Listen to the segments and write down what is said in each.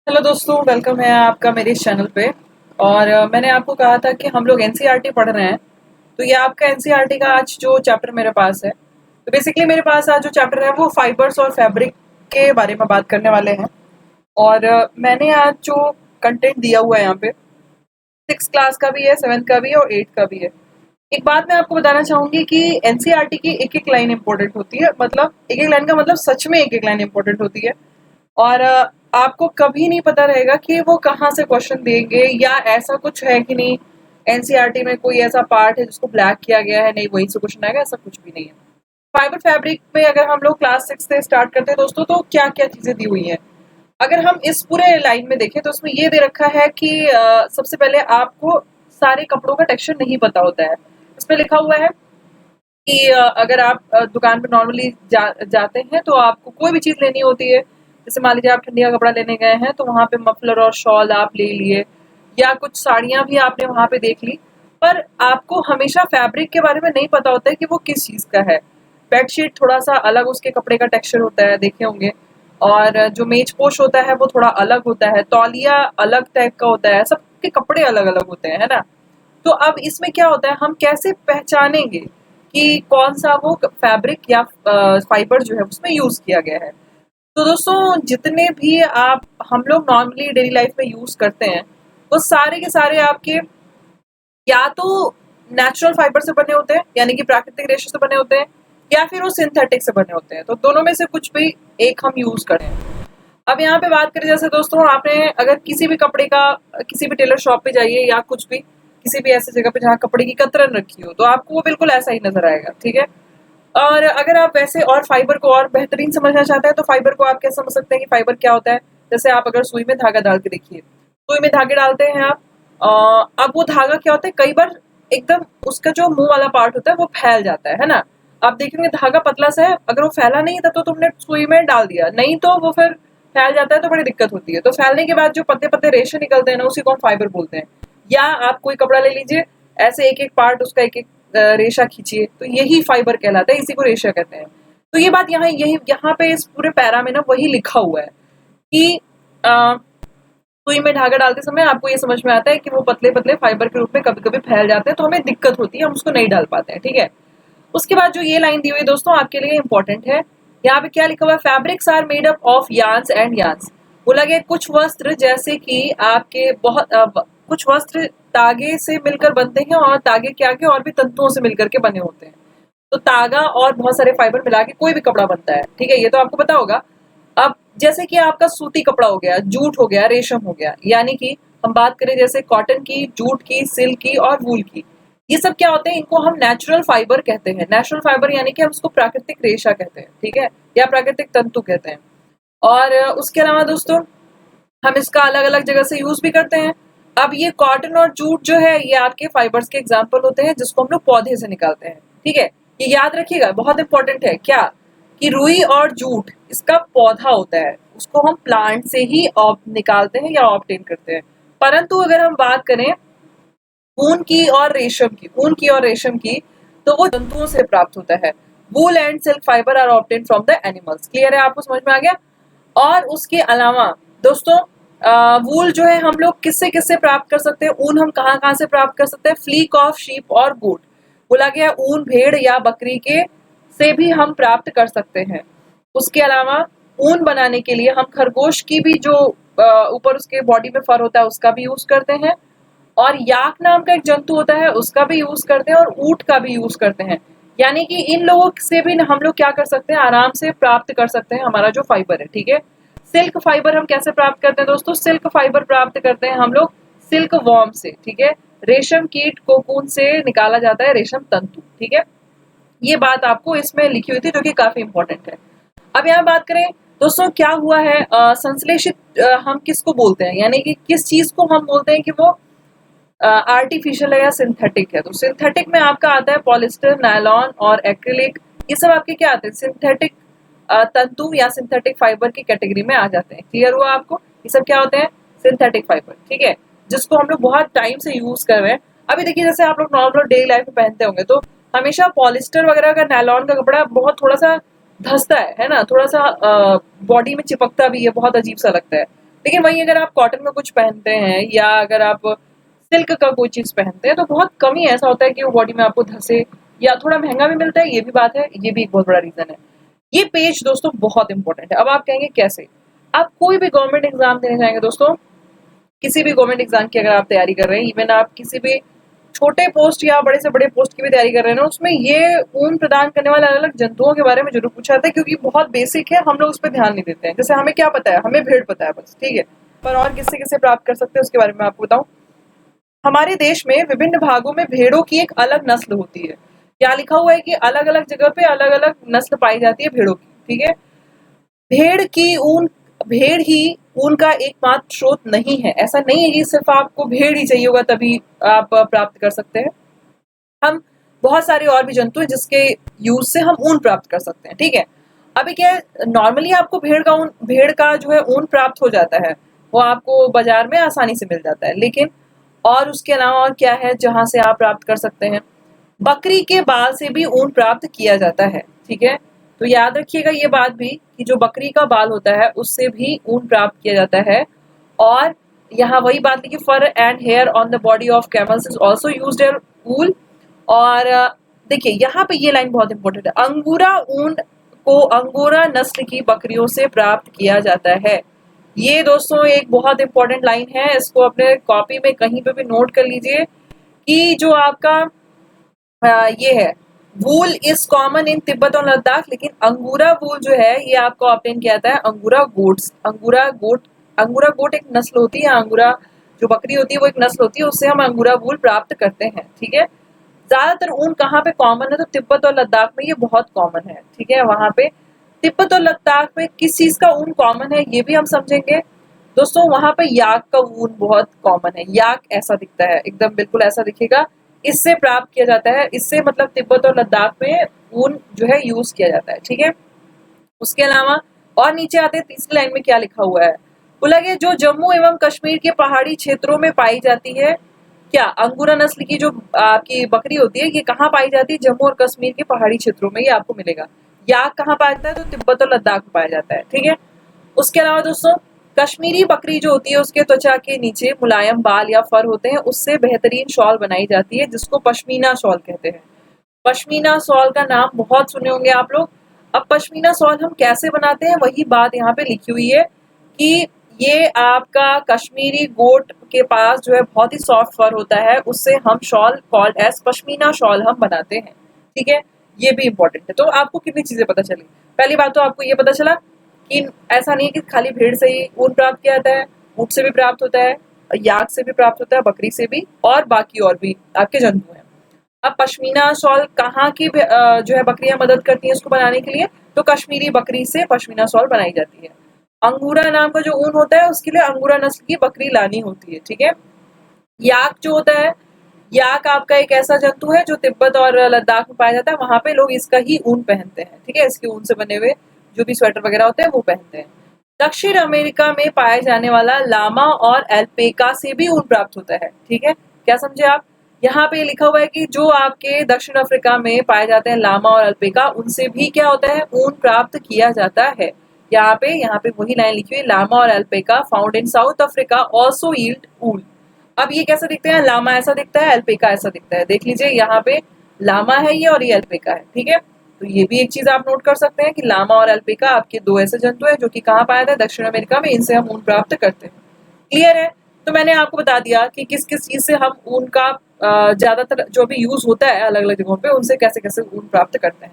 Hello दोस्तों, welcome है आपका मेरे इस चैनल पे। और मैंने आपको कहा था कि हम लोग एनसीईआरटी पढ़ रहे हैं। तो ये आपका एनसीईआरटी का आज जो चैप्टर मेरे पास है, तो बेसिकली मेरे पास आज जो चैप्टर है वो फाइबर्स और फैब्रिक के बारे में बात करने वाले हैं। और मैंने आज जो कंटेंट दिया हुआ है यहाँ पे, 6 क्लास का भी है, 7th का भी है और 8th का भी है। एक बात मैं आपको बताना चाहूंगी कि एनसीईआरटी की एक एक लाइन इंपॉर्टेंट होती है, मतलब एक एक लाइन का मतलब सच में एक एक लाइन इंपॉर्टेंट होती है। और आपको कभी नहीं पता रहेगा कि वो कहाँ से क्वेश्चन देंगे या ऐसा कुछ है कि नहीं एनसीईआरटी में कोई ऐसा पार्ट है जिसको ब्लैक किया गया है, नहीं वहीं से क्वेश्चन आएगा, ऐसा कुछ भी नहीं है। फाइबर फैब्रिक में अगर हम लोग क्लास 6 से स्टार्ट करते हैं दोस्तों, तो क्या क्या चीजें दी हुई हैं। अगर हम इस पूरे लाइन में देखें तो उसमें ये दे रखा है कि सबसे पहले आपको सारे कपड़ों का टेक्सचर नहीं पता होता है। इसमें लिखा हुआ है कि अगर आप दुकान पे नॉर्मली जाते हैं तो आपको कोई भी चीज़ लेनी होती है। जैसे मान लीजिए आप ठंडी का कपड़ा लेने गए हैं तो वहाँ पे मफलर और शॉल आप ले लिए, या कुछ साड़ियाँ भी आपने वहाँ पे देख ली। पर आपको हमेशा फैब्रिक के बारे में नहीं पता होता है कि वो किस चीज़ का है। बेडशीट थोड़ा सा अलग उसके कपड़े का टेक्सचर होता है, देखे होंगे। और जो मेज पोश होता है वो थोड़ा अलग होता है, तौलिया अलग टाइप का होता है, सबके कपड़े अलग अलग होते हैं, है ना। तो अब इसमें क्या होता है, हम कैसे पहचानेंगे कि कौन सा वो फैब्रिक या फाइबर जो है उसमें यूज किया गया है। तो दोस्तों, जितने भी आप हम लोग नॉर्मली डेली लाइफ में यूज करते हैं, वो सारे के सारे आपके या तो नेचुरल फाइबर से बने होते हैं, यानी कि प्राकृतिक रेशे से बने होते हैं, या फिर वो सिंथेटिक से बने होते हैं। तो दोनों में से कुछ भी एक हम यूज करें। अब यहाँ पे बात करें, जैसे दोस्तों आपने अगर किसी भी कपड़े का किसी भी टेलर शॉप पे जाइए या कुछ भी किसी भी ऐसी जगह पे जहाँ कपड़े की कतरन रखी हो, तो आपको वो बिल्कुल ऐसा ही नजर आएगा, ठीक है। और अगर आप वैसे और फाइबर को और बेहतरीन समझना चाहते हैं तो फाइबर को आप कैसे समझ सकते हैं कि फाइबर क्या होता है। जैसे आप अगर सुई में धागा डाल के देखिए, सुई में धागे डालते हैं आप। अब वो धागा क्या होता है, कई बार एकदम उसका जो मुंह वाला पार्ट होता है वो फैल जाता है ना। आप देखेंगे धागा पतला सा है, अगर वो फैला नहीं था तो तुमने सुई में डाल दिया, नहीं तो वो फिर फैल जाता है तो बड़ी दिक्कत होती है। तो फैलने के बाद जो पतले पतले रेशे निकलते हैं ना, उसी को हम फाइबर बोलते हैं। या आप कोई कपड़ा ले लीजिए, ऐसे एक एक पार्ट उसका एक एक रेशा खींचिए, तो यही फाइबर कहलाता है, इसी को रेशा कहते हैं। तो ये बात यहाँ यही यहाँ पे इस पूरे पैरा में ना वही लिखा हुआ है कि सुई में धागा डालते समय आपको ये समझ में आता है कि वो पतले पतले फाइबर के रूप में कभी कभी फैल जाते हैं, तो हमें दिक्कत होती है, हम उसको नहीं डाल पाते हैं, ठीक है। उसके बाद जो ये लाइन दी हुई है दोस्तों आपके लिए इंपॉर्टेंट है। यहाँ पे क्या लिखा हुआ है, fabrics are made up of yarns and yarns. बोला गया कुछ वस्त्र जैसे कि आपके कुछ वस्त्र तागे से मिलकर बनते हैं, और तागे के आगे और भी तंतुओं से मिलकर के बने होते हैं। तो तागा और बहुत सारे फाइबर मिला के कोई भी कपड़ा बनता है, ठीक है, ये तो आपको पता होगा। अब जैसे कि आपका सूती कपड़ा हो गया, जूट हो गया, रेशम हो गया, यानी कि हम बात करें जैसे कॉटन की, जूट की, सिल्क की और वूल की, ये सब क्या होते हैं, इनको हम नेचुरल फाइबर कहते हैं। नेचुरल फाइबर यानी कि हम उसको प्राकृतिक रेशा कहते हैं, ठीक है, या प्राकृतिक तंतु कहते हैं। और उसके अलावा दोस्तों हम इसका अलग अलग जगह से यूज भी करते हैं। अब ये कॉटन और जूट जो है ये आपके फाइबर्स के एग्जाम्पल होते हैं, जिसको हम लोग पौधे से निकालते हैं, ठीक है। ये याद रखिएगा, बहुत इंपॉर्टेंट है क्या, कि रुई और जूट इसका पौधा होता है, उसको हम प्लांट से ही निकालते हैं या ऑब्टेन करते हैं। परंतु अगर हम बात करें ऊन की और रेशम की, ऊन की और रेशम की, तो वो जंतुओं से प्राप्त होता है। Wool and silk fibre are obtain from the animals. Clear है, आपको समझ में आ गया। और उसके अलावा दोस्तों वूल जो है हम लोग किससे किससे प्राप्त कर सकते हैं, ऊन हम कहाँ कहाँ से प्राप्त कर सकते हैं, फ्लीक ऑफ शीप और गोट। बोला गया ऊन भेड़ या बकरी के से भी हम प्राप्त कर सकते हैं। उसके अलावा ऊन बनाने के लिए हम खरगोश की भी जो ऊपर उसके बॉडी में फर होता है उसका भी यूज करते हैं। और याक नाम का एक जंतु होता है उसका भी यूज करते हैं, और ऊंट का भी यूज करते हैं। यानी कि इन लोगों से भी हम लोग क्या कर सकते हैं, आराम से प्राप्त कर सकते हैं हमारा जो फाइबर है, ठीक है। सिल्क फाइबर हम कैसे प्राप्त करते हैं दोस्तों, सिल्क फाइबर प्राप्त करते हैं हम लोग सिल्क वॉर्म से, ठीक है। रेशम कीट कोकून से निकाला जाता है रेशम तंतु, ठीक है। ये बात आपको इसमें लिखी हुई थी जो कि काफी इंपॉर्टेंट है। अब यहाँ बात करें दोस्तों, क्या हुआ है, संश्लेषित हम किसको बोलते हैं, यानी कि किस चीज को हम बोलते हैं कि वो आर्टिफिशियल है या सिंथेटिक है। तो सिंथेटिक में आपका आता है पॉलिस्टर, नायलॉन और एक्रिलिक। ये सब आपके क्या आते हैं, सिंथेटिक तंतु या सिंथेटिक फाइबर की कैटेगरी में आ जाते हैं। क्लियर हुआ आपको, ये सब क्या होते हैं, सिंथेटिक फाइबर, ठीक है, जिसको हम लोग बहुत टाइम से यूज कर रहे हैं। अभी देखिए जैसे आप लोग नॉर्मल डेली लाइफ में पहनते होंगे, तो हमेशा पॉलिस्टर वगैरह का, नायलॉन का कपड़ा बहुत थोड़ा सा धंसता है ना, थोड़ा सा बॉडी में चिपकता भी है, बहुत अजीब सा लगता है। लेकिन वही अगर आप कॉटन में कुछ पहनते हैं या अगर आप सिल्क का कोई चीज पहनते हैं तो बहुत कम ही ऐसा होता है कि वो बॉडी में आपको धसे, या थोड़ा महंगा भी मिलता है, ये भी बात है, ये भी एक बहुत बड़ा रीजन है। ये पेज दोस्तों बहुत इंपॉर्टेंट है। अब आप कहेंगे कैसे? आप कोई भी गवर्नमेंट एग्जाम देने जाएंगे दोस्तों, किसी भी गवर्नमेंट एग्जाम की अगर आप तैयारी कर रहे हैं, इवन आप किसी भी छोटे पोस्ट या बड़े से बड़े पोस्ट की भी तैयारी कर रहे हैं ना, उसमें ये ऊन प्रदान करने वाले अलग अलग जंतुओं के बारे में जरूर पूछा जाता है, क्योंकि बहुत बेसिक है, हम लोग उस पर ध्यान नहीं देते हैं। जैसे हमें क्या पता है, हमें भेड़ पता है बस, ठीक है, पर और किससे किससे प्राप्त कर सकते हैं उसके बारे में आपको बताऊं। हमारे देश में विभिन्न भागों में भेड़ों की एक अलग नस्ल होती है। यहाँ लिखा हुआ है कि अलग अलग जगह पे अलग अलग नस्ल पाई जाती है भेड़ों की, ठीक है। भेड़ की ऊन भेड़ ही ऊन का एकमात्र स्रोत नहीं है। ऐसा नहीं है कि सिर्फ आपको भेड़ ही चाहिए होगा तभी आप प्राप्त कर सकते हैं। हम बहुत सारे और भी जंतु हैं जिसके यूज से हम ऊन प्राप्त कर सकते हैं, ठीक है। अभी क्या है, नॉर्मली आपको भेड़ का जो है ऊन प्राप्त हो जाता है, वो आपको बाजार में आसानी से मिल जाता है। लेकिन और उसके अलावा और क्या है जहां से आप प्राप्त कर सकते हैं? बकरी के बाल से भी ऊन प्राप्त किया जाता है, ठीक है। तो याद रखिएगा ये बात भी कि जो बकरी का बाल होता है उससे भी ऊन प्राप्त किया जाता है। और यहाँ वही बात है कि fur and hair on the body of camels is also used as wool. और देखिए यहाँ पे ये लाइन बहुत इंपॉर्टेंट है, अंगूरा ऊन को अंगूरा नस्ल की बकरियों से प्राप्त किया जाता है। ये दोस्तों एक बहुत इंपॉर्टेंट लाइन है, इसको अपने कॉपी में कहीं पे भी नोट कर लीजिए कि जो आपका ये है, वूल इज कॉमन इन तिब्बत और लद्दाख, लेकिन अंगूरा वूल जो है ये आपको ऑब्टेन किया जाता है अंगूरा गोट्स। अंगूरा गोट एक नस्ल होती है, अंगूरा जो बकरी होती है वो एक नस्ल होती है, उससे हम अंगूरा वूल प्राप्त करते हैं, ठीक है। ज्यादातर ऊन कहाँ पे कॉमन है? तो तिब्बत और लद्दाख में ये बहुत कॉमन है, ठीक है। वहां पे तिब्बत और लद्दाख में किस चीज का ऊन कॉमन है ये भी हम समझेंगे दोस्तों। वहां पे याक का ऊन बहुत कॉमन है, याक ऐसा दिखता है, एकदम बिल्कुल ऐसा दिखेगा, इससे प्राप्त किया जाता है। इससे मतलब तिब्बत और लद्दाख में ऊन जो है यूज किया जाता है, ठीक है। उसके अलावा और नीचे आते हैं, तीसरी लाइन में क्या लिखा हुआ है, बोला गया जो जम्मू एवं कश्मीर के पहाड़ी क्षेत्रों में पाई जाती है। क्या अंगूरा नस्ल की जो आपकी बकरी होती है ये कहाँ पाई जाती है? जम्मू और कश्मीर के पहाड़ी क्षेत्रों में ये आपको मिलेगा। याक कहाँ पाया जाता है? तो तिब्बत और लद्दाख में पाया जाता है, ठीक है। उसके अलावा दोस्तों कश्मीरी बकरी जो होती है उसके त्वचा के नीचे मुलायम बाल या फर होते हैं, उससे बेहतरीन शॉल बनाई जाती है जिसको पश्मीना शॉल कहते हैं। पश्मीना शॉल का नाम बहुत सुने होंगे आप लोग। अब पश्मीना शॉल हम कैसे बनाते हैं वही बात यहाँ पे लिखी हुई है कि ये आपका कश्मीरी गोट के पास जो है बहुत ही सॉफ्ट फर होता है, उससे हम shawl called as pashmina shawl हम बनाते हैं, ठीक है। ये भी इंपॉर्टेंट है। तो आपको कितनी चीजें पता चली? पहली बात तो आपको ये पता चला कि ऐसा नहीं है कि खाली भेड़ से ही ऊन प्राप्त किया जाता है, ऊंट से भी प्राप्त होता है, याक से भी प्राप्त होता है, बकरी से भी, और बाकी और भी आपके जंतु हैं। अब पश्मीना शॉल कहाँ की जो है बकरियां मदद करती हैं इसको बनाने के लिए? तो कश्मीरी बकरी से पश्मीना शॉल बनाई जाती है। अंगूरा नाम का जो ऊन होता है उसके लिए अंगूरा नस्ल की बकरी लानी होती है, ठीक है। याक जो होता है, याक आपका एक ऐसा जंतु है जो तिब्बत और लद्दाख में पाया जाता है, वहां पे लोग इसका ही ऊन पहनते हैं, ठीक है। इसके ऊन से बने हुए जो भी स्वेटर वगैरह होते हैं वो पहनते हैं। दक्षिण अमेरिका में पाए जाने वाला लामा और एल्पेका से भी ऊन प्राप्त होता है, ठीक है। क्या समझे आप? यहाँ पे लिखा हुआ है कि जो आपके दक्षिण अफ्रीका में पाए जाते हैं लामा और अल्पेका, उनसे भी क्या होता है? ऊन प्राप्त किया जाता है। यहाँ पे वही लाइन लिखी हुई, लामा और alpaca found in South Africa also yield wool. अब ये कैसा दिखते हैं? लामा ऐसा दिखता है, अल्पेका ऐसा दिखता है। देख लीजिए यहाँ पे लामा है ये और ये अल्पेका है, ठीक है। तो ये भी एक चीज आप नोट कर सकते हैं कि लामा और अल्पेका आपके दो ऐसे जंतु हैं जो कि कहाँ पाया जाता है? दक्षिण अमेरिका में, इनसे हम ऊन प्राप्त करते हैं। क्लियर है? तो मैंने आपको बता दिया कि किस किस चीज से हम ऊन का ज्यादातर जो भी यूज होता है अलग अलग जगहों पे, उनसे कैसे कैसे ऊन प्राप्त करते हैं।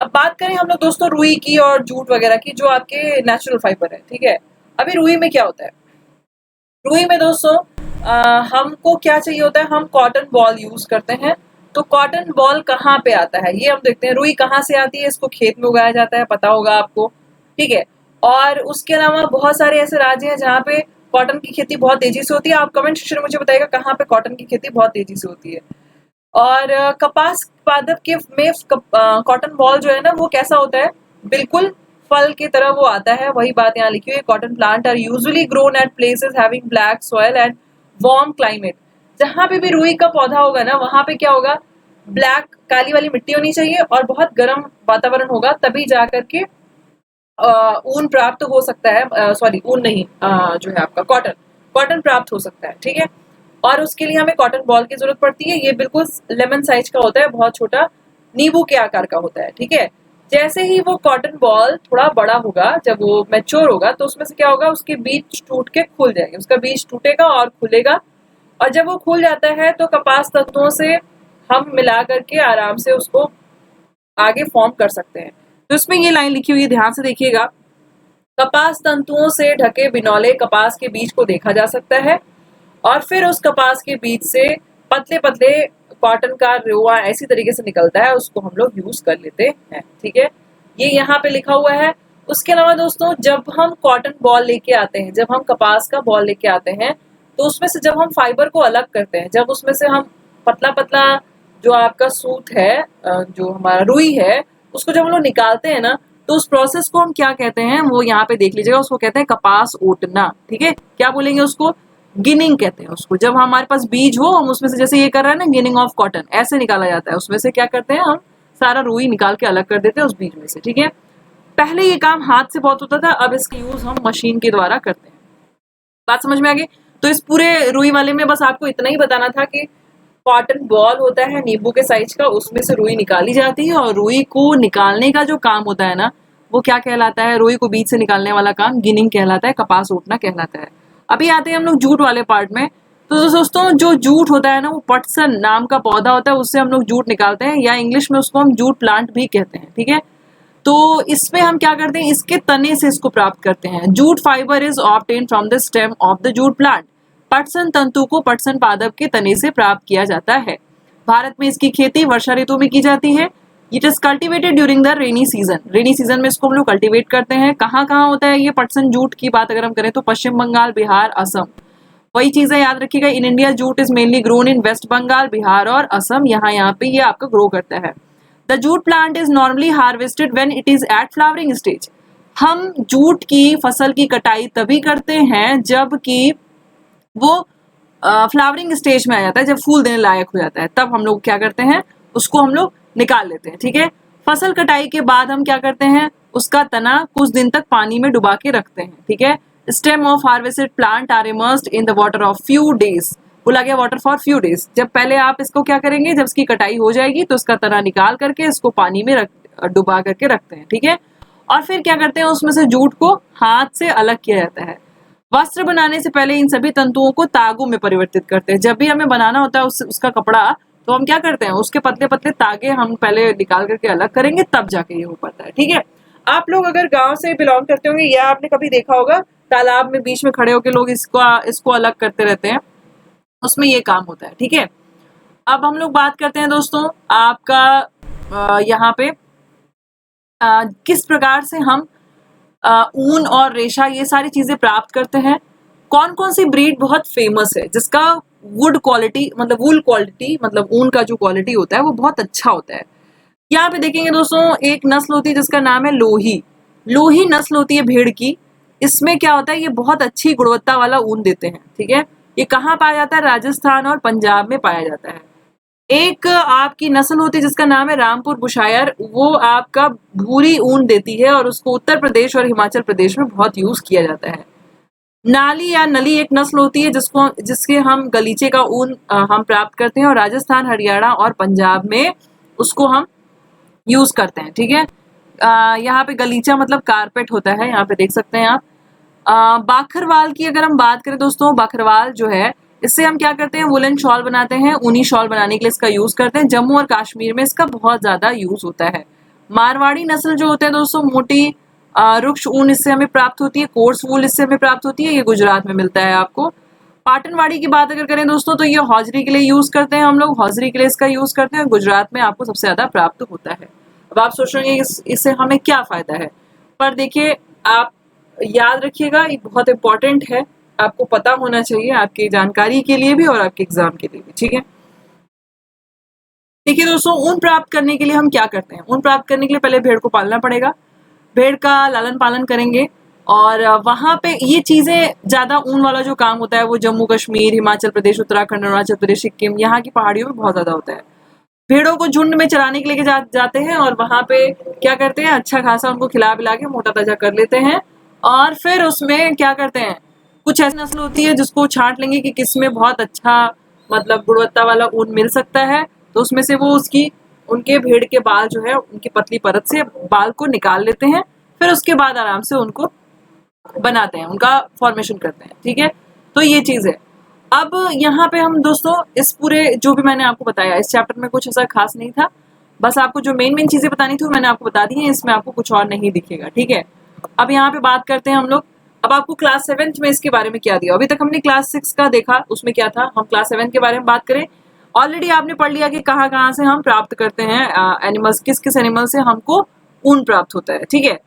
अब बात करें हम लोग दोस्तों रुई की और जूट वगैरह की, जो आपके नेचुरल फाइबर है, ठीक है। अभी रुई में क्या होता है? रुई में दोस्तों हमको क्या चाहिए होता है? हम कॉटन बॉल यूज करते हैं। तो कॉटन बॉल कहाँ पे आता है ये हम देखते हैं। रुई कहाँ से आती है? इसको खेत में उगाया जाता है, पता होगा आपको, ठीक है। और उसके अलावा बहुत सारे ऐसे राज्य हैं जहाँ पे कॉटन की खेती बहुत तेजी से होती है। आप कमेंट सेक्शन में मुझे बताइएगा कहाँ पे कॉटन की खेती बहुत तेजी से होती है। और कपास पादप के में कॉटन बॉल जो है ना वो कैसा होता है? बिल्कुल फल की तरह वो आता है, वही बात यहाँ लिखी हुई है। Cotton plants are usually grown at places having black soil and warm climate. जहां पे भी रुई का पौधा होगा ना वहां पे क्या होगा? ब्लैक काली वाली मिट्टी होनी चाहिए और बहुत गर्म वातावरण होगा, तभी जा करके ऊन प्राप्त हो सकता है, सॉरी ऊन नहीं, जो है आपका कॉटन, कॉटन प्राप्त हो सकता है, ठीक है। और उसके लिए हमें कॉटन बॉल की जरूरत पड़ती है। ये बिल्कुल लेमन साइज का होता है, बहुत छोटा, नींबू के आकार का होता है, ठीक है। जैसे ही वो कॉटन बॉल थोड़ा बड़ा होगा, जब वो मैच्योर होगा, तो उसमें से क्या होगा, उसके बीज टूट के खुल जाएंगे, उसका बीज टूटेगा और खुलेगा। और जब वो खुल जाता है तो कपास तंतुओं से हम मिला करके आराम से उसको आगे फॉर्म कर सकते हैं। तो इसमें ये लाइन लिखी हुई है, ध्यान से देखिएगा। कपास तंतुओं से ढके बिनौले कपास के बीज को देखा जा सकता है, और फिर उस कपास के बीज से पतले पतले कॉटन का रोआ ऐसी तरीके से निकलता है, उसको हम लोग यूज कर लेते हैं, ठीक है। ये यहाँ पे लिखा हुआ है। उसके अलावा दोस्तों, जब हम कॉटन बॉल लेके आते हैं, जब हम कपास का बॉल लेके आते हैं, तो उसमें से जब हम फाइबर को अलग करते हैं, जब उसमें से हम पतला पतला जो आपका सूत है, जो हमारा रुई है, उसको जब हम लोग निकालते हैं ना, तो उस प्रोसेस को हम क्या कहते हैं, वो यहाँ पे देख लीजिएगा, उसको कहते हैं कपास ओटना, ठीक है। क्या बोलेंगे उसको, गिनिंग कहते हैं उसको। जब हमारे पास बीज हो, हम उसमें से, जैसे ये कर रहा है ना, गिनिंग ऑफ कॉटन, ऐसे निकाला जाता है। उसमें से क्या करते हैं, हम सारा रुई निकाल के अलग कर देते हैं उस बीज में से, ठीक है। पहले ये काम हाथ से बहुत होता था, अब इसका यूज हम मशीन के द्वारा करते हैं। बात समझ में आ गई। तो इस पूरे रुई वाले में बस आपको इतना ही बताना था कि कॉटन बॉल होता है नींबू के साइज का, उसमें से रुई निकाली जाती है, और रुई को निकालने का जो काम होता है ना, वो क्या कहलाता है, रुई को बीज से निकालने वाला काम गिनिंग कहलाता है, कपास ओटना कहलाता है। अभी आते हैं हम लोग जूट वाले पार्ट में। तो दोस्तों, जो जूट होता है ना, वो पटसन नाम का पौधा होता है, उससे हम लोग जूट निकालते हैं, या इंग्लिश में उसको हम जूट प्लांट भी कहते हैं, ठीक है। तो इसमें हम क्या करते हैं, इसके तने से इसको प्राप्त करते हैं। Jute fibre is obtain from the stem of the jute plant. पटसन तंतु को पटसन पादप के तने से प्राप्त किया जाता है। भारत में इसकी खेती वर्षा ऋतु में की जाती है। It is cultivated during the rainy season. Rainy season में इसको हम लोग कल्टिवेट करते हैं। कहाँ कहाँ होता है ये पटसन जूट की बात अगर हम करें तो पश्चिम बंगाल, बिहार, असम। वही चीजें याद रखिएगा, in India jute is mainly grown in West Bengal, Bihar और असम। यहाँ पे ये आपका ग्रो करता है। The jute plant is normally harvested when it is at flowering stage. हम जूट की फसल की कटाई तभी करते हैं जबकि वो फ्लावरिंग स्टेज में आ जाता है, जब फूल देने लायक हो जाता है, तब हम लोग क्या करते हैं, उसको हम लोग निकाल लेते हैं, ठीक है। फसल कटाई के बाद हम क्या करते हैं, उसका तना कुछ दिन तक पानी में डुबा के रखते हैं, ठीक है। Stem of harvested plant are immersed in the water of few days. बोला गया वाटर फॉर फ्यू डेज। जब पहले आप इसको क्या करेंगे, जब इसकी कटाई हो जाएगी तो उसका तना निकाल करके इसको पानी में डुबा करके रखते हैं, ठीक है। और फिर क्या करते हैं, उसमें से जूट को हाथ से अलग किया जाता है। वस्त्र बनाने से पहले इन सभी तंतुओं को तागों में परिवर्तित करते हैं। जब भी हमें बनाना होता है उसका कपड़ा, तो हम क्या करते हैं, उसके पतले पतले तागे हम पहले निकाल करके अलग करेंगे, तब जाके ये हो पाता है, ठीक है। आप लोग अगर गांव से बिलोंग करते होंगे, या आपने कभी देखा होगा तालाब में बीच में खड़े होकर लोग इसको अलग करते रहते हैं, उसमें ये काम होता है, ठीक है। अब हम लोग बात करते हैं दोस्तों आपका यहाँ पे किस प्रकार से हम ऊन और रेशा ये सारी चीजें प्राप्त करते हैं। कौन कौन सी ब्रीड बहुत फेमस है जिसका वुड क्वालिटी मतलब वूल क्वालिटी मतलब ऊन का जो क्वालिटी होता है वो बहुत अच्छा होता है। यहाँ पे देखेंगे दोस्तों, एक नस्ल होती है जिसका नाम है लोही। लोही नस्ल होती है भेड़ की। इसमें क्या होता है, ये बहुत अच्छी गुणवत्ता वाला ऊन देते हैं, ठीक है। ये कहाँ पाया जाता है, राजस्थान और पंजाब में पाया जाता है। एक आपकी नस्ल होती है जिसका नाम है रामपुर बुशायर, वो आपका भूरी ऊन देती है और उसको उत्तर प्रदेश और हिमाचल प्रदेश में बहुत यूज किया जाता है। नाली या नली एक नस्ल होती है जिसके हम गलीचे का ऊन हम प्राप्त करते हैं, और राजस्थान, हरियाणा और पंजाब में उसको हम यूज करते हैं, ठीक है। यहाँ पे गलीचा मतलब कारपेट होता है, यहाँ पे देख सकते हैं आप। बाखरवाल की अगर हम बात करें दोस्तों, बाखरवाल जो है इससे हम क्या करते हैं, वुलन शॉल बनाते हैं। ऊनी शॉल बनाने के लिए इसका यूज करते हैं। जम्मू और कश्मीर में इसका बहुत ज्यादा यूज होता है। मारवाड़ी नस्ल जो होते हैं दोस्तों, मोटी रुक्ष ऊन इससे हमें प्राप्त होती है। कोर्स वूल इससे हमें प्राप्त होती है, ये गुजरात में मिलता है आपको। पाटनवाड़ी की बात अगर करें दोस्तों, तो ये हौजरी के लिए यूज करते हैं, हम लोग हौजरी के लिए इसका यूज करते हैं। गुजरात में आपको सबसे ज्यादा प्राप्त होता है। अब आप सोच रहे हैं इससे हमें क्या फायदा है, पर देखिए आप याद रखिएगा, ये बहुत इंपॉर्टेंट है, आपको पता होना चाहिए, आपकी जानकारी के लिए भी और आपके एग्जाम के लिए भी, ठीक है। देखिए दोस्तों, ऊन प्राप्त करने के लिए हम क्या करते हैं, ऊन प्राप्त करने के लिए पहले भेड़ को पालना पड़ेगा। भेड़ का लालन पालन करेंगे, और वहां पे ये चीजें ज्यादा ऊन वाला जो काम होता है वो जम्मू कश्मीर, हिमाचल प्रदेश, उत्तराखंड, अरुणाचल प्रदेश, सिक्किम, यहाँ की पहाड़ियों में बहुत ज्यादा होता है। भेड़ों को झुंड में चराने के लिए जाते हैं और वहां पे क्या करते हैं, अच्छा खासा उनको खिला पिला के मोटा ताजा कर लेते हैं। और फिर उसमें क्या करते हैं, कुछ ऐसी नस्ल होती है जिसको छांट लेंगे कि किसमें बहुत अच्छा मतलब गुणवत्ता वाला ऊन मिल सकता है, तो उसमें से वो उसकी उनके भेड़ के बाल जो है उनकी पतली परत से बाल को निकाल लेते हैं। फिर उसके बाद आराम से उनको बनाते हैं, उनका फॉर्मेशन करते हैं। ठीक है, तो ये चीज है। अब यहाँ पे हम दोस्तों इस पूरे जो भी मैंने आपको बताया इस चैप्टर में कुछ ऐसा खास नहीं था, बस आपको जो मेन चीजें बतानी थी वो मैंने आपको बता दी है, इसमें आपको कुछ और नहीं दिखेगा। ठीक है, अब यहाँ पे बात करते हैं हम लोग। अब आपको क्लास 7th में इसके बारे में क्या दिया, अभी तक हमने क्लास 6 का देखा, उसमें क्या था, हम क्लास 7 के बारे में बात करें। ऑलरेडी आपने पढ़ लिया कि कहाँ कहाँ से हम प्राप्त करते हैं एनिमल्स, किस किस एनिमल से हमको ऊन प्राप्त होता है। ठीक है,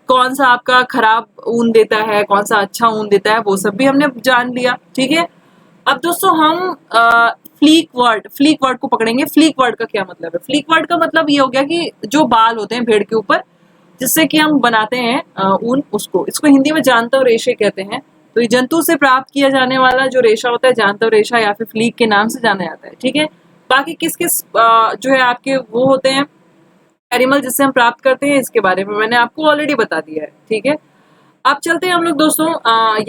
कौन सा आपका खराब ऊन देता है, कौन सा अच्छा ऊन देता है, वो सब भी हमने जान लिया। ठीक है, अब दोस्तों हम फ्लीक वर्ड को पकड़ेंगे। फ्लीक वर्ड का क्या मतलब है, फ्लीक वर्ड का मतलब ये हो गया कि जो बाल होते हैं भेड़ के ऊपर जिससे कि हम बनाते हैं ऊन, उसको, इसको हिंदी में जानतव रेशे कहते हैं। तो ये जंतु से प्राप्त किया जाने वाला जो रेशा होता है जानतव रेशा या फिर फ्लीक के नाम से जाना जाता है। ठीक है, बाकी किस किस जो है आपके वो होते हैं एनिमल जिससे हम प्राप्त करते हैं, इसके बारे में मैंने आपको ऑलरेडी बता दिया है। ठीक है, अब चलते हैं हम लोग दोस्तों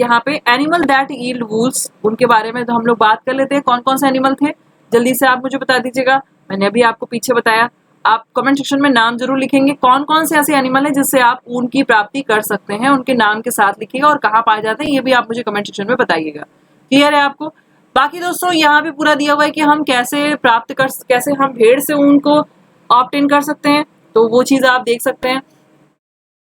यहाँ पे एनिमल दैट यील्ड वूल्स, उनके बारे में तो हम लोग बात कर लेते हैं। कौन कौन से एनिमल थे, जल्दी से आप मुझे बता दीजिएगा। मैंने अभी आपको पीछे बताया, आप कमेंट सेक्शन में नाम जरूर लिखेंगे कौन कौन से ऐसे एनिमल हैं जिससे आप ऊन की प्राप्ति कर सकते हैं, उनके नाम के साथ लिखिएगा और कहाँ पाए जाते हैं ये भी आप मुझे कमेंट सेक्शन में बताइएगा। क्लियर है आपको। बाकी दोस्तों यहाँ पे पूरा दिया हुआ है कि हम कैसे हम भेड़ से ऊन को ऑब्टेन कर सकते हैं, तो वो चीज आप देख सकते हैं।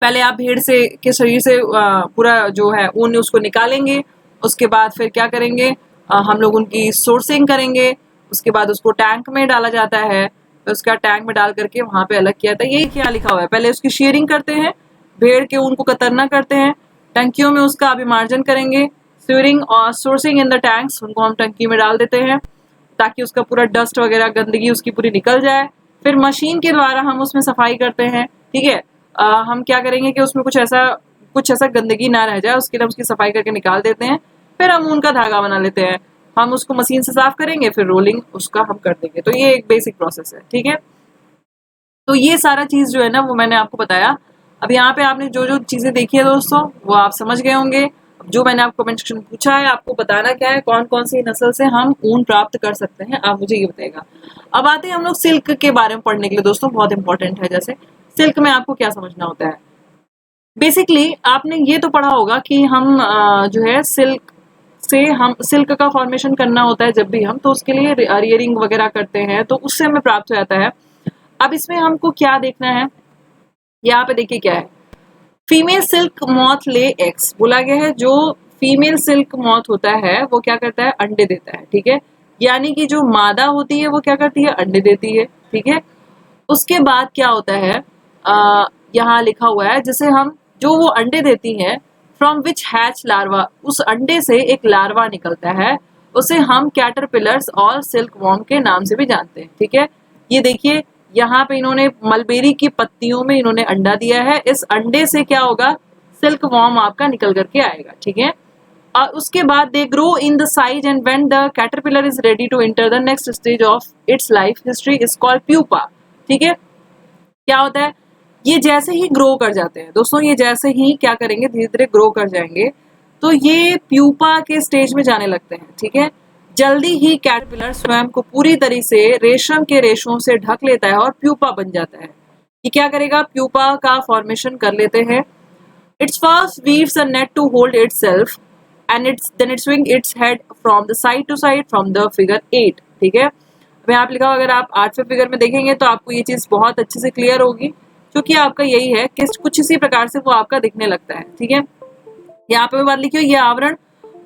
पहले आप भेड़ से के शरीर से पूरा जो है ऊन उसको निकालेंगे, उसके बाद फिर क्या करेंगे, हम लोग उनकी सोर्सिंग करेंगे, उसके बाद उसको टैंक में डाला जाता है, फिर उसका टैंक में डाल करके वहां पे अलग किया जाता है। यही क्या लिखा हुआ है, पहले उसकी शेयरिंग करते हैं, भेड़ के ऊन को कतरना करते हैं, टंकियों में उसका अभिमार्जन करेंगे, स्यूरिंग और सोर्सिंग इन द टैंक्स, उनको हम टंकी में डाल देते हैं ताकि उसका पूरा डस्ट वगैरह गंदगी उसकी पूरी निकल जाए। फिर मशीन के द्वारा हम उसमें सफाई करते हैं। ठीक है, हम क्या करेंगे कि उसमें कुछ ऐसा गंदगी ना रह जाए, उसके लिए उसकी सफाई करके निकाल देते हैं। फिर हम ऊन का धागा बना लेते हैं, हम उसको मशीन से साफ करेंगे, फिर रोलिंग उसका हम कर देंगे। तो ये एक बेसिक प्रोसेस है। ठीक है, तो ये सारा चीज जो है ना वो मैंने आपको बताया। अब यहाँ पे आपने जो जो चीजें देखी है दोस्तों वो आप समझ गए होंगे। जो मैंने आपको कमेंट सेक्शन में पूछा है, आपको बताना क्या है, कौन कौन सी नस्ल से हम ऊन प्राप्त कर सकते हैं, आप मुझे ये बताएगा। अब आते हैं हम लोग सिल्क के बारे में पढ़ने के लिए दोस्तों, बहुत इंपॉर्टेंट है। जैसे सिल्क में आपको क्या समझना होता है, बेसिकली आपने ये तो पढ़ा होगा कि हम जो है सिल्क का फॉर्मेशन करना होता है जब भी हम, तो उसके लिए रियरिंग वगैरह करते हैं, तो उससे हमें प्राप्त हो जाता है। अब इसमें हमको क्या देखना है, यहाँ पे देखिए क्या है, female silk moth lay eggs बोला गया है। जो फीमेल सिल्क मॉथ होता है वो क्या करता है, अंडे देता है। ठीक है, यानी कि जो मादा होती है वो क्या करती है, अंडे देती है। ठीक है, उसके बाद क्या होता है, यहाँ लिखा हुआ है जिसे हम जो वो अंडे देती है, फ्रॉम विच हैच लार्वा, उस अंडे से एक लार्वा निकलता है, उसे हम कैटरपिलर्स और सिल्क वॉर्म के नाम से भी जानते हैं। ठीक है, ये देखिए यहाँ पे इन्होंने मलबेरी की पत्तियों में इन्होंने अंडा दिया है, इस अंडे से क्या होगा, सिल्क वॉर्म आपका निकल करके आएगा। ठीक है, और उसके बाद they grow in the size and when the caterpillar is ready to enter the next stage of its life history is called pupa. ठीक है, क्या होता है, ये जैसे ही ग्रो कर जाते हैं दोस्तों, ये जैसे ही क्या करेंगे, धीरे धीरे ग्रो कर जाएंगे, तो ये प्यूपा के स्टेज में जाने लगते हैं। ठीक है, जल्दी ही कैटरपिलर स्वयं को पूरी तरह से रेशम के रेशों से ढक लेता है और प्यूपा बन जाता है। ये क्या करेगा, प्यूपा का फॉर्मेशन कर लेते हैं। Its first weaves a net to hold itself and it swing its head from the side to side from the figure 8। ठीक है, यहाँ पे लिखा अगर आप 8वें फिगर में देखेंगे तो आपको ये चीज बहुत अच्छे से क्लियर होगी, क्योंकि आपका यही है कि कुछ इसी प्रकार से वो आपका दिखने लगता है। ठीक है, यहाँ पे बात लिखी हुई, ये आवरण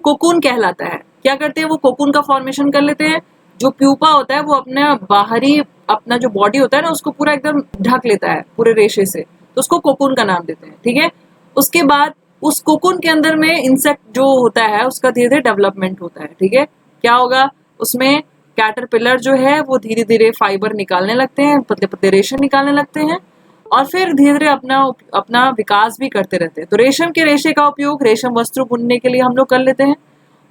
कोकून कहलाता है। क्या करते हैं, वो कोकून का फॉर्मेशन कर लेते हैं। जो प्यूपा होता है वो अपना बाहरी अपना जो बॉडी होता है ना उसको पूरा एकदम ढक लेता है पूरे रेशे से, तो उसको कोकून का नाम देते हैं। ठीक है, उसके बाद उस कोकून के अंदर में इंसेक्ट जो होता है उसका धीरे धीरे डेवलपमेंट होता है। ठीक है, क्या होगा, उसमें कैटरपिलर जो है वो धीरे धीरे फाइबर निकालने लगते हैं, पतले पतले रेशम निकालने लगते हैं, और फिर धीरे धीरे अपना विकास भी करते रहते हैं। तो रेशम के रेशे का उपयोग रेशम वस्त्र बुनने के लिए हम लोग कर लेते हैं,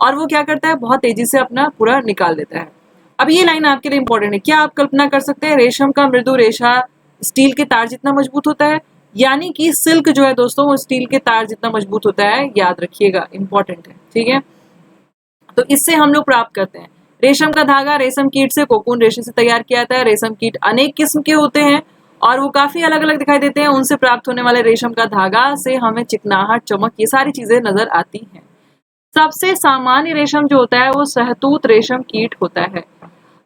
और वो क्या करता है, बहुत तेजी से अपना पूरा निकाल देता है। अब ये लाइन आपके लिए इंपॉर्टेंट है। क्या आप कल्पना कर सकते हैं रेशम का मृदु रेशा स्टील के तार जितना मजबूत होता है? यानी कि सिल्क जो है दोस्तों वो स्टील के तार जितना मजबूत होता है, याद रखिएगा, इंपॉर्टेंट है, ठीक है। तो इससे हम लोग प्राप्त करते हैं रेशम का धागा। रेशम कीट से कोकून रेशे से तैयार किया जाता है। रेशम कीट अनेक किस्म के होते हैं और वो काफी अलग अलग दिखाई देते हैं। उनसे प्राप्त होने वाले रेशम का धागा से हमें चिकनाहट, चमक, ये सारी चीजें नजर आती हैं। सबसे सामान्य रेशम जो होता है वो शहतूत रेशम कीट होता है।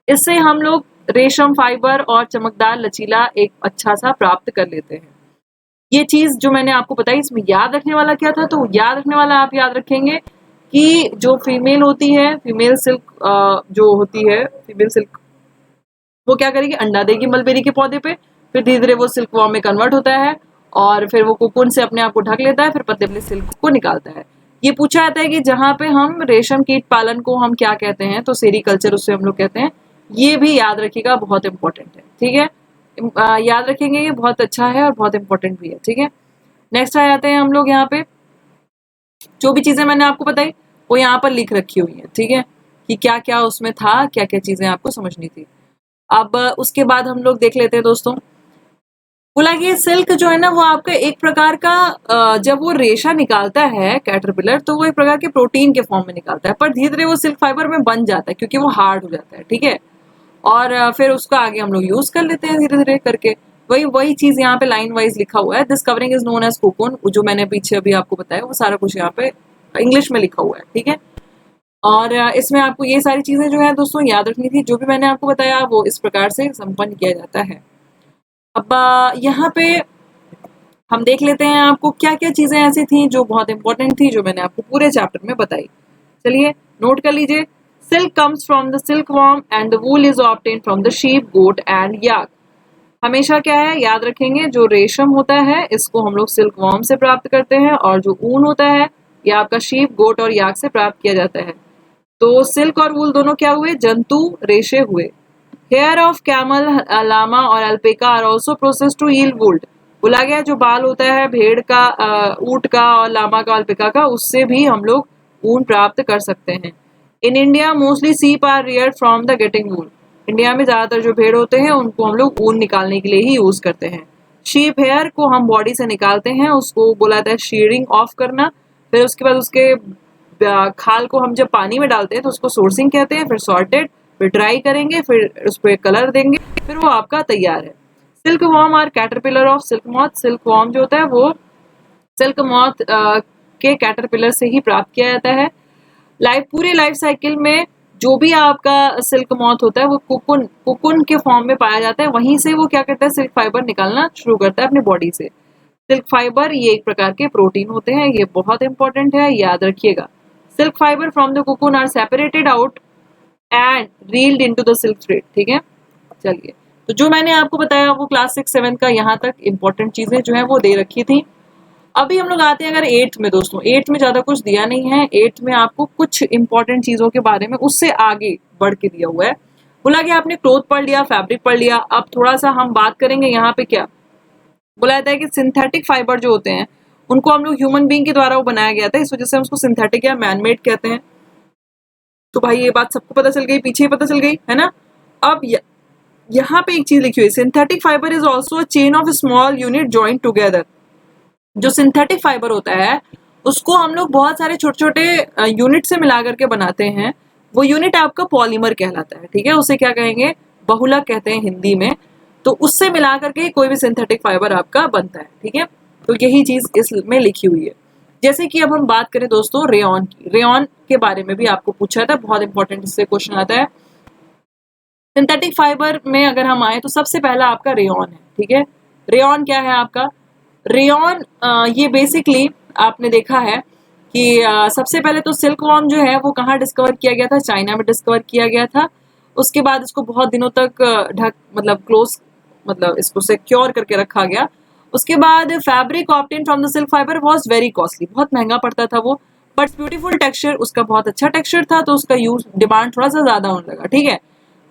इससे हम लोग रेशम फाइबर और चमकदार लचीला एक अच्छा सा प्राप्त कर लेते हैं। ये चीज जो मैंने आपको बताई, इसमें याद रखने वाला क्या था? तो याद रखने वाला आप याद रखेंगे कि जो फीमेल होती है, फीमेल सिल्क जो होती है, फीमेल सिल्क वो क्या करेगी, अंडा देगी मलबेरी के पौधे पे, फिर धीरे धीरे वो सिल्क वॉर्म में कन्वर्ट होता है और फिर वो कोकून से अपने आप को ढक लेता है, फिर पतले पतले सिल्क को निकालता है। ये पूछा जाता है कि जहाँ पे हम रेशम कीट पालन को हम क्या कहते हैं, तो सेरीकल्चर उससे हम लोग कहते हैं। ये भी याद रखिएगा, बहुत इंपॉर्टेंट है, ठीक है। याद रखेंगे, ये बहुत अच्छा है और बहुत इंपॉर्टेंट भी है, ठीक है। नेक्स्ट आ जाते हैं हम लोग यहाँ पे। जो भी चीजें मैंने आपको बताई वो यहाँ पर लिख रखी हुई है, ठीक है, कि क्या क्या उसमें था, क्या क्या चीजें आपको समझनी थी। अब उसके बाद हम लोग देख लेते हैं दोस्तों, बोला कि सिल्क जो है ना वो आपका एक प्रकार का जब वो रेशा निकालता है कैटरपिलर, तो वो एक प्रकार के प्रोटीन के फॉर्म में निकालता है, पर धीरे धीरे वो सिल्क फाइबर में बन जाता है क्योंकि वो हार्ड हो जाता है, ठीक है। और फिर उसका आगे हम लोग यूज कर लेते हैं धीरे धीरे करके। वही वही चीज यहाँ पे लाइन वाइज लिखा हुआ है। This covering is known as cocoon, जो मैंने पीछे अभी आपको बताया वो सारा कुछ यहाँ पे इंग्लिश में लिखा हुआ है, ठीक है। और इसमें आपको ये सारी चीजें जो है दोस्तों याद रखनी थी। जो भी मैंने आपको बताया वो इस प्रकार से संपन्न किया जाता है। अब यहाँ पे हम देख लेते हैं आपको क्या क्या चीजें ऐसी थी जो बहुत इंपॉर्टेंट थी, जो मैंने आपको पूरे चैप्टर में बताई। चलिए नोट कर लीजिए। Silk comes from the silk worm and the wool is obtain from the sheep, goat and yak. हमेशा क्या है, याद रखेंगे, जो रेशम होता है इसको हम लोग सिल्क वॉर्म से प्राप्त करते हैं और जो ऊन होता है ये आपका शीप, गोट और याक से प्राप्त किया जाता है। तो सिल्क और वूल दोनों क्या हुए, जंतु रेशे हुए। हेयर ऑफ कैमल, लामा और alpaca are also process to yield wool. बोला गया जो बाल होता है भेड़ का, ऊंट का और लामा का, अल्पेका का, उससे भी हम लोग ऊन प्राप्त कर सकते हैं। In India mostly sheep are reared from the getting wool. India में ज्यादातर जो भेड़ होते हैं उनको हम लोग ऊन निकालने के लिए ही यूज करते हैं। शीप हेयर को हम बॉडी से निकालते हैं, उसको बोला जाता है शीयरिंग ऑफ करना। फिर उसके बाद उसके खाल को हम जब पानी में डालते हैं तो उसको सोर्सिंग कहते हैं। फिर सॉर्टेड, फिर ड्राई करेंगे, फिर उस पर कलर देंगे, फिर वो आपका तैयार है। Silkworm are caterpillar of silk moth. Silkworm जो होता है वो सिल्क मॉथ के कैटरपिलर से ही प्राप्त किया जाता है। पूरे लाइफ साइकिल में जो भी आपका सिल्क मॉथ होता है वो कुकुन के फॉर्म में पाया जाता है। वहीं से वो क्या करता है, सिल्क फाइबर निकालना शुरू करता है अपने बॉडी से। सिल्क फाइबर ये एक प्रकार के प्रोटीन होते हैं, ये बहुत इंपॉर्टेंट है, याद रखिएगा। Silk fibre from the cocoon are separated out and reeled into the silk thread, ठीक है। चलिए, तो जो मैंने आपको बताया वो क्लास 6-7 का यहाँ तक इंपॉर्टेंट चीजें जो है वो दे रखी थी। अभी हम लोग आते हैं अगर 8th में दोस्तों। 8th में ज्यादा कुछ दिया नहीं है। 8th में आपको कुछ इंपॉर्टेंट चीजों के बारे में उससे आगे बढ़ के दिया हुआ है। बोला कि आपने क्लोथ पढ़ लिया, फैब्रिक पढ़ लिया, अब थोड़ा सा हम बात करेंगे यहाँ पे क्या बोला जाता है कि सिंथेटिक फाइबर जो होते हैं उनको हम लोग ह्यूमन बीइंग के द्वारा वो बनाया गया था, इस वजह से हम उसको सिंथेटिक या मैनमेड कहते हैं। तो भाई ये बात सबको पता चल गई, पीछे पता चल गई है ना। अब यहाँ पे एक चीज लिखी हुई, synthetic fibre is also a chain of small unit joint together. जो सिंथेटिक फाइबर होता है उसको हम लोग बहुत सारे छोटे छोटे यूनिट से मिला करके बनाते हैं। वो यूनिट आपका पॉलीमर कहलाता है, ठीक है। उसे क्या कहेंगे, बहुलक कहते हैं हिंदी में। तो उससे मिला करके कोई भी सिंथेटिक फाइबर आपका बनता है, ठीक है। तो यही चीज इसमें लिखी हुई है। जैसे कि अब हम बात करें दोस्तों रेयॉन की। रेयॉन के बारे में भी आपको पूछा था, बहुत इंपॉर्टेंट इससे क्वेश्चन आता है। सिंथेटिक फाइबर में अगर हम आए तो सबसे पहला आपका रेयॉन है, ठीक है। रेयॉन क्या है आपका, रेयॉन ये बेसिकली आपने देखा है कि सबसे पहले तो सिल्क वॉर्म जो है वो कहाँ डिस्कवर किया गया था, चाइना में डिस्कवर किया गया था। उसके बाद इसको बहुत दिनों तक क्लोज इसको सिक्योर करके रखा गया। उसके बाद fabric obtain from the silk fibre was very costly, बहुत महंगा पड़ता था वो, बट ब्यूटीफुल टेक्सचर, उसका बहुत अच्छा टेक्सचर था, तो उसका यूज डिमांड थोड़ा सा ज्यादा होने लगा, ठीक है।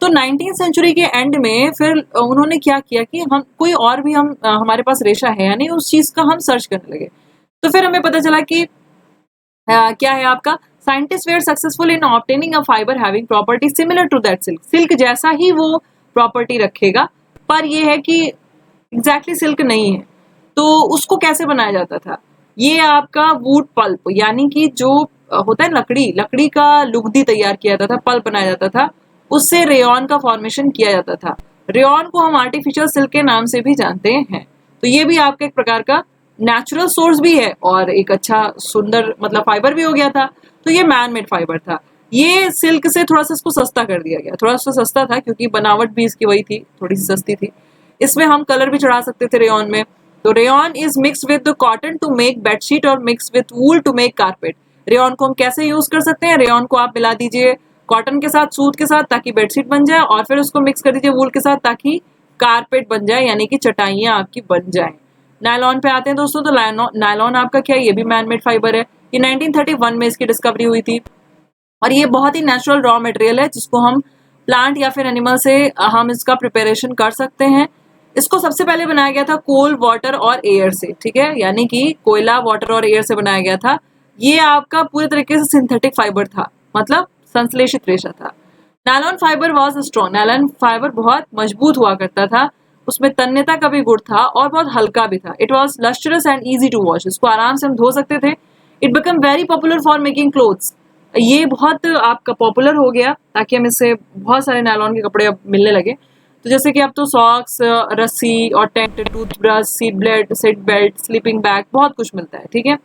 तो 19th सेंचुरी के एंड में फिर उन्होंने क्या किया कि हम कोई और भी हमारे पास रेशा है या नहीं, उस चीज का हम सर्च करने लगे। तो फिर हमें पता चला कि क्या है आपका, scientist were successful in obtaining a fibre having property similar to that silk, silk जैसा ही वो प्रॉपर्टी रखेगा, पर ये है कि एग्जैक्टली सिल्क नहीं है। तो उसको कैसे बनाया जाता था, ये आपका वुड पल्प यानी कि जो होता है लकड़ी, लकड़ी का लुगदी तैयार किया जाता था, पल्प बनाया जाता था, उससे रेयॉन का फॉर्मेशन किया जाता था। रेयॉन को हम आर्टिफिशियल सिल्क के नाम से भी जानते हैं। तो ये भी आपका एक प्रकार का नेचुरल सोर्स भी है और एक अच्छा सुंदर मतलब फाइबर भी हो गया था। तो ये मैन मेड फाइबर था। ये सिल्क से थोड़ा सा इसको सस्ता कर दिया गया, थोड़ा सा सस्ता था क्योंकि बनावट भी इसकी वही थी, थोड़ी सी सस्ती थी। इसमें हम कलर भी चढ़ा सकते थे रेयॉन में। तो rayon is mix with the cotton to make bedsheet और mix with wool to make carpet. Rayon को हम कैसे यूज कर सकते हैं, रेयॉन को आप मिला दीजिए कॉटन के साथ, सूत के साथ, ताकि बेडशीट बन जाए, और फिर उसको मिक्स कर दीजिए वूल के साथ ताकि कारपेट बन जाए, यानी कि चटाइयां आपकी बन जाए। नायलॉन पे आते हैं दोस्तों, तो नायलॉन आपका क्या है, ये भी मैनमेड फाइबर है। ये 1931 में इसकी डिस्कवरी हुई थी और ये बहुत ही नेचुरल रॉ मटेरियल है जिसको हम प्लांट या फिर एनिमल से हम इसका प्रिपरेशन कर सकते हैं। इसको सबसे पहले बनाया गया था कोल, वाटर और एयर से, ठीक है, यानी कि कोयला, वाटर और एयर से बनाया गया था। ये आपका पूरे तरीके से सिंथेटिक फाइबर था, मतलब संश्लेषित रेशा था। Nylon fibre was strong, nylon fibre बहुत मजबूत हुआ करता था, उसमें तन्यता का भी गुण था और बहुत हल्का भी था। It was lustrous and easy to wash, इसको आराम से हम धो सकते थे। It become very popular for making clothes, ये बहुत आपका पॉपुलर हो गया ताकि हम इससे बहुत सारे नायलॉन के कपड़े अब मिलने लगे। तो जैसे कि अब तो सॉक्स, रस्सी और tent, toothbrush, seat belt, sleeping bag, बहुत कुछ मिलता है, ठीक है।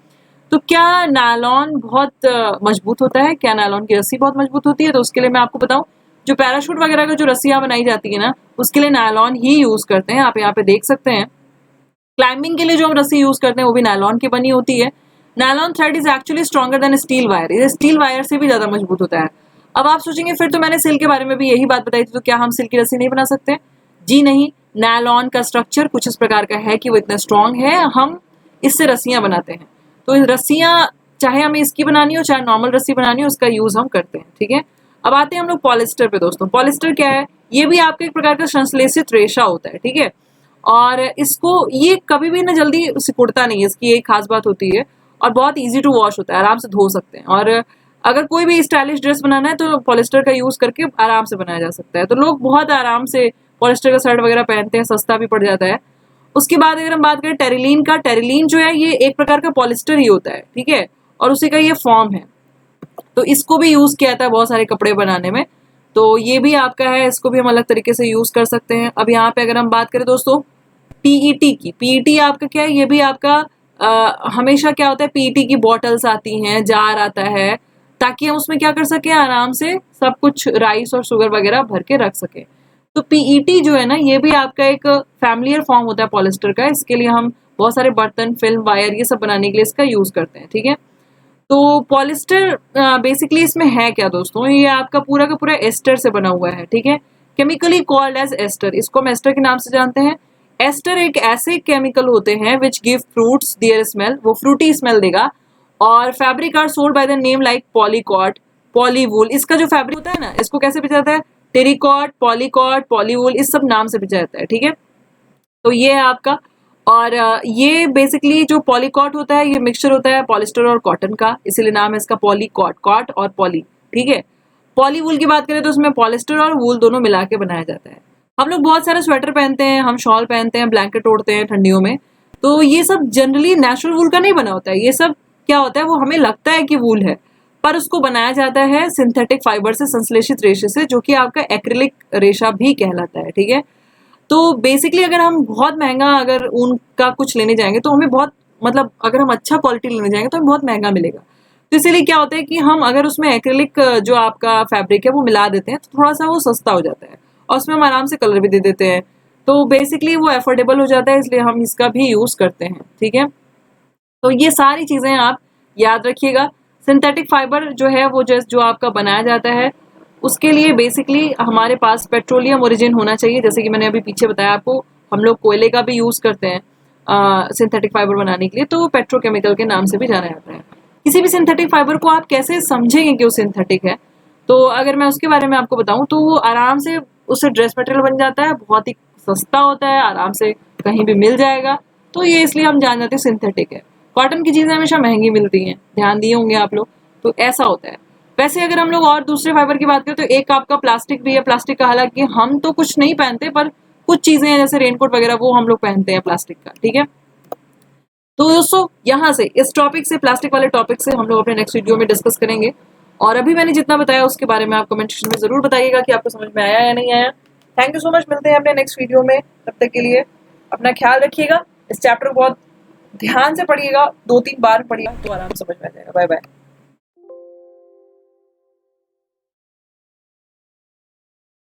तो क्या नायलॉन बहुत मजबूत होता है, क्या नायलॉन की रस्सी बहुत मजबूत होती है? तो उसके लिए मैं आपको बताऊं, जो पैराशूट वगैरह का जो रस्सियां बनाई जाती है ना, उसके लिए नायलॉन ही यूज करते हैं। आप यहाँ पे देख सकते हैं, क्लाइंबिंग के लिए जो हम रस्सी यूज करते हैं वो भी नायलॉन की बनी होती है। Nylon thread is actually stronger than steel wire, ये स्टील वायर से भी ज्यादा मजबूत होता है। अब आप सोचेंगे फिर तो मैंने सिल्क के बारे में भी यही बात बताई थी, तो क्या हम सिल्क की रस्सी नहीं बना सकते? जी नहीं, नायलॉन का स्ट्रक्चर कुछ इस प्रकार का है कि वो इतना स्ट्रॉन्ग है, हम इससे रस्सियां बनाते हैं। तो रस्सियां चाहे हमें इसकी बनानी हो चाहे नॉर्मल रस्सी बनानी हो, उसका यूज हम करते हैं, ठीक है। अब आते हैं हम लोग पॉलिस्टर पे दोस्तों। पॉलिस्टर क्या है, ये भी आपका एक प्रकार का संश्लेषित रेशा होता है, ठीक है। और इसको ये कभी भी ना जल्दी सिकुड़ता नहीं है, इसकी एक खास बात होती है, और बहुत इजी टू वॉश होता है, आराम से धो सकते हैं। और अगर कोई भी स्टाइलिश ड्रेस बनाना है तो पॉलिस्टर का यूज करके आराम से बनाया जा सकता है। तो लोग बहुत आराम से पॉलिस्टर का शर्ट वगैरह पहनते हैं, सस्ता भी पड़ जाता है। उसके बाद अगर हम बात करें टेरिलीन का, टेरिलीन जो है ये एक प्रकार का पॉलिस्टर ही होता है, ठीक है, और उसी का ये फॉर्म है। तो इसको भी यूज किया जाता है बहुत सारे कपड़े बनाने में। तो ये भी आपका है, इसको भी हम अलग तरीके से यूज कर सकते हैं। अब यहाँ पे अगर हम बात करें दोस्तों पीईटी की, पीईटी आपका क्या है, ये भी आपका हमेशा क्या होता है, पीईटी की बॉटल्स आती हैं, जार आता है, ताकि हम उसमें क्या कर सके, आराम से सब कुछ राइस और शुगर वगैरह भर के रख सके। तो पीईटी जो है ना, ये भी आपका एक फैमिलियर फॉर्म होता है पॉलिस्टर का। इसके लिए हम बहुत सारे बर्तन, फिल्म, वायर, ये सब बनाने के लिए इसका यूज करते हैं, ठीक है। तो पॉलिस्टर बेसिकली इसमें है क्या दोस्तों, ये आपका पूरा का पूरा एस्टर से बना हुआ है, ठीक है, केमिकली कॉल्ड एज एस्टर, इसको हम एस्टर के नाम से जानते हैं। एस्टर एक ऐसे केमिकल होते हैं which give fruits their smell, वो फ्रूटी स्मेल देगा। और fabric are sold by the name like polycot, polywool, इसका जो फैब्रिक होता है ना, इसको कैसे बेचा जाता है, टेरिकॉट, पॉलीकॉट, पॉलीवूल, इस सब नाम से बेचा जाता है, ठीक है। तो ये है आपका। और ये बेसिकली जो पॉलीकॉट होता है, ये मिक्सचर होता है पॉलिस्टर और कॉटन का, इसीलिए नाम है इसका पॉलीकॉट, कॉट और पॉली, ठीक है। पॉली वूल की बात करें तो उसमें पॉलिस्टर और वूल दोनों मिला के बनाया जाता है। हम लोग बहुत सारे स्वेटर पहनते हैं, हम शॉल पहनते हैं, ब्लैंकेट ओढ़ते हैं ठंडियों में, तो ये सब जनरली नेचुरल वूल का नहीं बना होता है। ये सब क्या होता है, वो हमें लगता है कि वूल है, पर उसको बनाया जाता है सिंथेटिक फाइबर से, संश्लेषित रेशे से, जो कि आपका एक्रिलिक रेशा भी कहलाता है, ठीक है। तो बेसिकली अगर हम बहुत महंगा अगर ऊन का कुछ लेने जाएंगे तो हमें बहुत, मतलब अगर हम अच्छा क्वालिटी लेने जाएंगे तो हमें बहुत महंगा मिलेगा। तो इसीलिए क्या होता है कि हम अगर उसमें एक्रिलिक जो आपका फैब्रिक है वो मिला देते हैं तो थोड़ा सा वो सस्ता हो जाता है, और उसमें हम आराम से कलर भी दे देते हैं। तो बेसिकली वो एफोर्डेबल हो जाता है, इसलिए हम इसका भी यूज करते हैं, ठीक है। तो ये सारी चीजें आप याद रखिएगा। सिंथेटिक फाइबर जो है वो जो आपका बनाया जाता है, उसके लिए बेसिकली हमारे पास पेट्रोलियम ओरिजिन होना चाहिए। जैसे कि मैंने अभी पीछे बताया आपको, हम लोग कोयले का भी यूज करते हैं सिंथेटिक फाइबर बनाने के लिए, तो पेट्रोकेमिकल के नाम से भी जाना जाता है। किसी भी सिंथेटिक फाइबर को आप कैसे समझेंगे कि वो सिंथेटिक है, तो अगर मैं उसके बारे में आपको बताऊं तो वो आराम से उससे ड्रेस मटेरियल बन जाता है, बहुत ही सस्ता होता है, आराम से कहीं भी मिल जाएगा, तो ये इसलिए हम जान जाते हैं सिंथेटिक है। कॉटन की चीजें हमेशा महंगी मिलती हैं, ध्यान दिए होंगे आप लोग, तो ऐसा होता है। वैसे अगर हम लोग और दूसरे फाइबर की बात करें तो एक आपका प्लास्टिक भी है। प्लास्टिक का हालांकि हम तो कुछ नहीं पहनते, पर कुछ चीजें हैं जैसे रेनकोट वगैरह वो हम लोग पहनते हैं प्लास्टिक का, ठीक है। तो दोस्तों यहाँ से इस टॉपिक से, प्लास्टिक वाले टॉपिक से हम लोग अपने नेक्स्ट वीडियो में डिस्कस करेंगे। और अभी मैंने जितना बताया उसके बारे में आप कमेंट सेक्शन में जरूर बताइएगा कि आपको समझ में आया या नहीं आया। थैंक यू सो मच, मिलते हैं अपने नेक्स्ट वीडियो में। तब तक के लिए अपना ख्याल रखिएगा। इस चैप्टर को बहुत ध्यान से पढ़िएगा, 2-3 बार पढ़िएगा तो आराम से समझ में आ जाएगा। Bye bye.